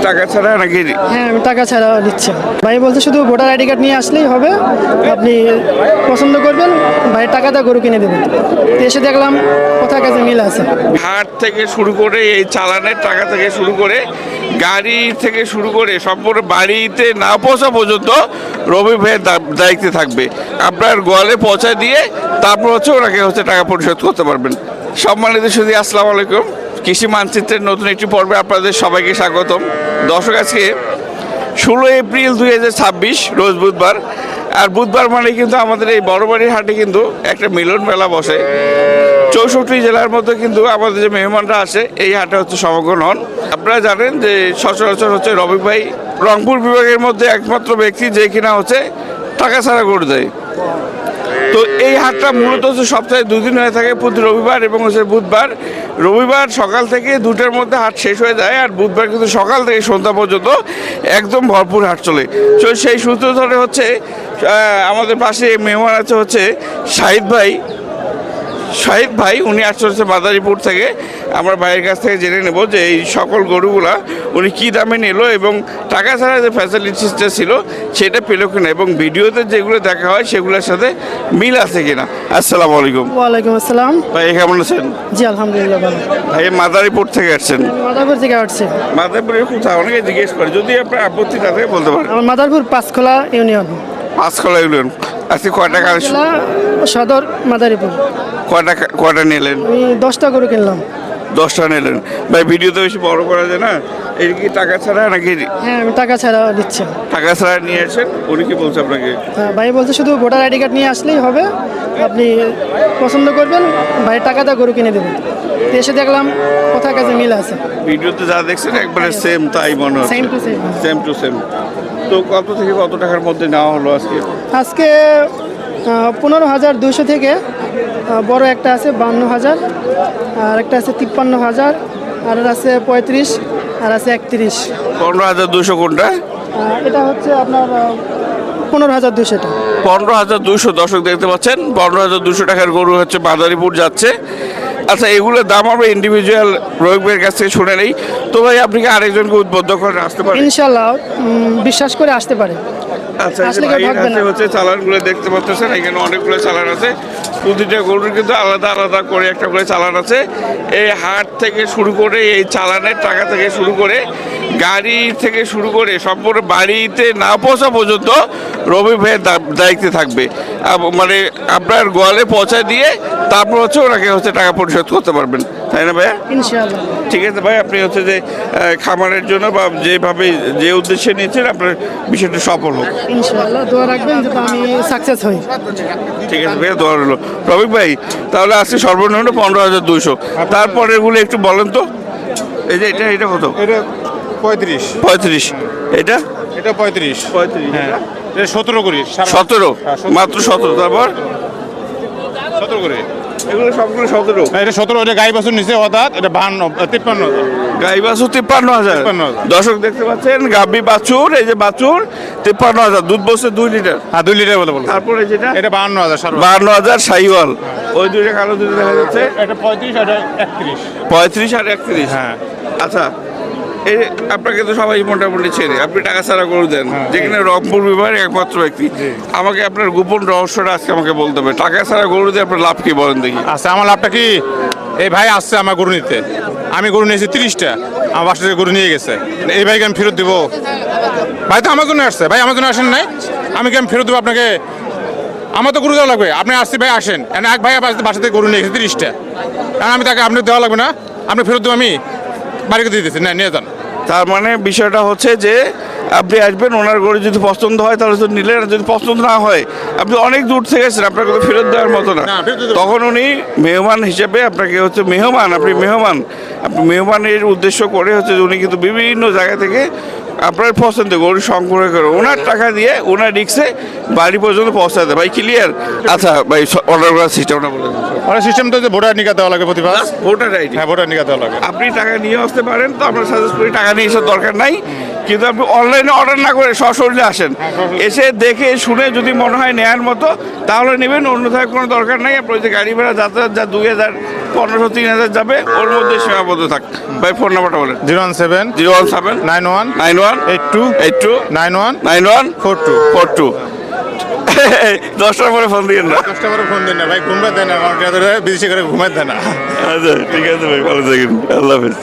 টাকা ছাড়া নাকি? হ্যাঁ, আমি টাকা ছাড়া দিচ্ছি। ভাই বলতে শুধু ভোটার আইডি কার্ড নিয়ে আসলেই হবে, আপনি পছন্দ করবেন, ভাই টাকাটা গরু কিনে দেবেন। তো এসে দেখলাম কোথায় কাছে মিল আছে। হাট থেকে শুরু করে এই চালানের টাকা থেকে শুরু করে গাড়ি থেকে শুরু করে সম্পূর্ণ বাড়িতে না পৌঁছা পর্যন্ত রবি ভাইয়ের দায়িত্বে থাকবে। আপনার গোয়ালে পৌঁছা দিয়ে তারপর হচ্ছে ওনাকে হচ্ছে টাকা পরিশোধ করতে পারবেন। সম্মানিত সুধী, আসসালামু আলাইকুম। কৃষি মানচিত্রের নতুন একটি পর্বে আপনাদের সবাইকে স্বাগতম। দর্শক, আজকে 16 এপ্রিল 2026 রোজ বুধবার। আর বুধবার মানে কিন্তু আমাদের এই বড়বাড়ির হাটে কিন্তু একটা মিলন মেলা বসে। 64 জেলার মধ্যে কিন্তু আমাদের যে মেহমানরা আসে এই হাটে হচ্ছে সমগ্র হন। আপনারা জানেন যে সচরাচর হচ্ছে রবি ভাই রংপুর বিভাগের মধ্যে একমাত্র ব্যক্তি যে কিনা হচ্ছে টাকা ছাড়া গরু দেয়। তো এই হাটটা মূলত হচ্ছে সপ্তাহে 2 দিন হয়ে থাকে, প্রতি রবিবার এবং হচ্ছে বুধবার। রবিবার সকাল থেকে 2টার মধ্যে হাট শেষ হয়ে যায়, আর বুধবার কিন্তু সকাল থেকে সন্ধ্যা পর্যন্ত একদম ভরপুর হাট চলে। তো সেই সূত্র ধরে হচ্ছে আমাদের পাশে মেহমান আছে হচ্ছে শাহিদ ভাই। উনি আসছে হচ্ছে মাদারীপুর থেকে। আমরা ভাইয়ের কাছ থেকে জেনে নেব যে এই সকল গরুগুলা উনি কী দামে নিল এবং টাকা ছাড়া যে ফ্যাসিলিটিসটা ছিল সেটা পেল কিনা, এবং ভিডিওতে যেগুলো দেখা হয় সেগুলোর সাথে মিল আছে কিনা। আসসালামু আলাইকুম। ওয়ালাইকুম আসসালাম। ভাই কেমন আছেন? জি আলহামদুলিল্লাহ ভালো। ভাই মাদারীপুর থেকে আসছেন? মাদারপুর থেকে আসছে। মাদারীপুরের কোথাও অনেকে জিজ্ঞেস করে, যদি আপনার আপত্তি না থাকে বলতে পারেন। আমার মাদারপুর পাঁচখোলা ইউনিয়ন। পাঁচখোলা ইউনিয়ন। আজকে কয়টা কালেকশন? সদর মাদারীপুর। কয়টা নিলেন? আমি 10টা গরু কিনলাম। 10টা নিলেন। ভাই ভিডিওতে বেশি বড় করা যায় না, এটা কি টাকা ছাড়া নাকি? হ্যাঁ, আমি টাকা ছাড়া দিচ্ছি। টাকা ছাড়া নিয়ে আসেন। উনি কি বলছে আপনাকে? হ্যাঁ, ভাই বলতে শুধু ভোটার আইডি কার্ড নিয়ে আসলেই হবে, আপনি পছন্দ করবেন, ভাই টাকাটা গরু কিনে দেবেন। তো এসে দেখলাম কোথায় কাছে মিল আছে। ভিডিওতে যা দেখছেন একবারে সেম তাই মনে হচ্ছে। Same to same. Same to same. তো কত থেকে কত টাকার মধ্যে নেওয়া হলো আজকে? আজকে 15,200 থেকে বড় একটা আছে 52,000, আর একটা আছে 53,000, আর আছে 35, আর আছে 31। 15,200 কোনটা? এটা হচ্ছে আপনার 15,200 টা। 15,200 দর্শক দেখতে পাচ্ছেন। 15,200 টাকার গরু হচ্ছে মাদারীপুর যাচ্ছে। আচ্ছা, এগুলোর দাম আমরা ইন্ডিভিজুয়াল রোগের কাছ থেকে শুনে নেই। তো ভাই আপনি কি আরেকজনকে উদ্বুদ্ধ করে আসতে পারেন? ইনশাল্লাহ, বিশ্বাস করে আসতে পারে। আচ্ছা, আসলে কেউ ভাববে না। হচ্ছে চালানগুলো দেখতে পাচ্ছেন, এখানে অনেকগুলো চালান আছে। প্রতিটা গরুর কিন্তু আলাদা আলাদা করে একটা করে চালান আছে। এই হাট থেকে শুরু করে এই চালানের টাকা থেকে শুরু করে গাড়ি থেকে শুরু করে সম্পূর্ণ বাড়িতে না পৌঁছা পর্যন্ত রবি ভাইয়ের দায়িত্বে থাকবে। মানে আপনার গোয়ালে পৌঁছা দিয়ে তারপর হচ্ছে ওনাকে হচ্ছে টাকা পরিশোধ করতে পারবেন, তাই না ভাইয়া? ইনশাআল্লাহ। ঠিক আছে ভাই, আপনি হচ্ছে যে খামারের জন্য বা যেভাবে যে উদ্দেশ্যে নিয়েছেন আপনার বিষয়টা সফল হোক। ইনশাআল্লাহ দোয়া রাখবেন যাতে আমি সাকসেস হই। ঠিক আছে ভাইয়া, দোয়া রইল। রবিক ভাই, তাহলে আজকে সর্বনিম্ন 15,200। তারপরে এগুলো একটু বলেন তো। এই যে এটা কত? এটা 35। 35। এটা 35। 35। হ্যাঁ, এটা 17 করি। 17। মাত্র 17। তারপর 17 করে। এগুলো সবগুলো 17। এটা 17। এটা গাই বাছুর নিচে অর্থাৎ এটা 53,000। গাই বাছুর 53,000। 53,000। দর্শক দেখতে পাচ্ছেন, গাভী বাছুর, এই যে বাছুর 53,000। দুধ বসছে 2 লিটার। হ্যাঁ, 2 লিটার বলে বলো। তারপরে যেটা এটা 52,000। 52,000 শাহিওয়াল। ওই দুইটা কালো দুধ দেখা যাচ্ছে। এটা 35 আর 31। 35 আর 31। হ্যাঁ। আচ্ছা, এই আপনাকে তো সবাই মোটামুটি ছেড়ে আপনি টাকা ছাড়া করে দেন, যেখানে রংপুর বিভাগের একমাত্র ব্যক্তি। আমাকে আপনার গোপন রহস্যটা আজকে আমাকে বলতে হবে। টাকা ছাড়া গরু দিয়ে আপনার লাভ কি বলেন দেখি? আচ্ছা, আমার লাভটা কি? এই ভাই আসছে আমার গরু নিতে। আমি গরু নিয়েছি 30টা। আমার বাসা থেকে গরু নিয়ে গেছে। এই ভাইকে আমি ফেরত দিব? ভাই তো আমার জন্য আসছে। ভাই আমার জন্য আসেন নাই, আমি কি আমি ফেরত দেবো আপনাকে? আমার তো গরু দেওয়া লাগবে। আপনি আসছি ভাই আসেন। এক ভাই বাসা থেকে গরু নিয়ে গেছে 30টা। কারণ আমি তাকে আপনি দেওয়া লাগবে না, আপনি ফেরত দেবো, আমি বাড়িতে দিয়ে দিচ্ছি। না, নিয়ে যান। তার মানে বিষয়টা হচ্ছে যে আপনি আসবেন, ওনার গরু যদি পছন্দ হয় তাহলে তো নিলেন, আর যদি পছন্দ না হয় আপনি অনেক দূর থেকে এসেছেন, আপনাকে তো ফেরত দেওয়ার মতো না। তখন উনি মেহমান হিসেবে আপনাকে হচ্ছে আপনি মেহমানের উদ্দেশ্য করে হচ্ছে উনি কিন্তু বিভিন্ন জায়গা থেকে আপনার পছন্দ গরু সংগ্রহ করে ওনার টাকা দিয়ে ওনার রিক্সে বাড়ি পর্যন্ত পৌঁছাতে। ভাই ক্লিয়ার? আচ্ছা ভাই, অর্ডার করার সিস্টেমটা বলে দিন। অর্ডার সিস্টেম তো যে ভোটার নিকা দেওয়া লাগে প্রতিবার। Voter ID? হ্যাঁ, ভোটার নিকা দেওয়া লাগে। আপনি টাকা নিয়ে আসতে পারেন, তো আমরা সাজেস্ট করি টাকা নিয়ে আসার দরকার নাই। কিন্তু আপনি অনলাইনে অর্ডার না করে সশরীরে আসেন, এসে দেখে শুনে যদি মনে হয় নেয়ার মতো তাহলে নেবেন, অন্যথায় কোনো দরকার নাই। আপনার যে গাড়ি ভাড়া যাতায়াত যা 2000, 1500, 3000 যাবে, ওর মধ্যে সীমাবদ্ধ থাক। ভাই ফোন নাম্বারটা বলেন। 017 017 91 91 82 82 91 91 42। 42। 10টার পরে ফোন দিয়েন না। 10টা করে ফোন দেন না ভাই, ঘুমবে দেন না, আমার বিদেশি করে ঘুমাই দেন না। আচ্ছা ঠিক আছে ভাই, ভালো থাকেন, আল্লাহ হাফেজ।